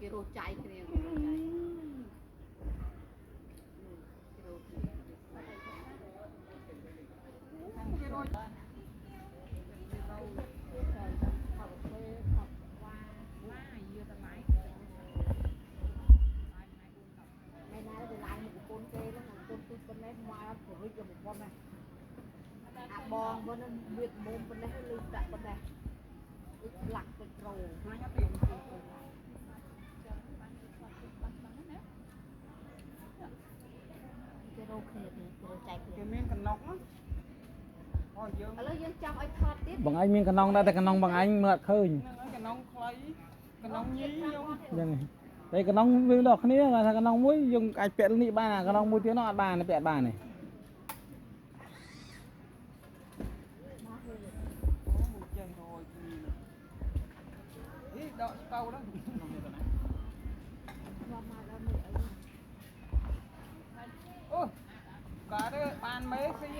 គេរត់ចាយគ្នាបងបងនឹងវាមុំប៉ុណ្ណេះលឺតាក់ប៉ុណ្ណេះលាក់ទៅក្រោហើយទៅគេរកគ្នាគេរកចែកគ្នាមានកណុកហ្នឹងអូយើងឥឡូវយើងចង់ឲ្យថតទៀតបងឯងមានកណងដែរតែកណងបងឯងមើលអត់ឃើញកណុងខ្លីកណុងញីខ្ញុំចឹងតែកណងវាដល់គ្នាគាត់ថាកណងមួយយើងអាចពាក់នេះបានអាកណងមួយទៀតនោះអត់បានពាក់បានទេដកស្កៅហ្នឹងអូកាទេបានមេស៊ី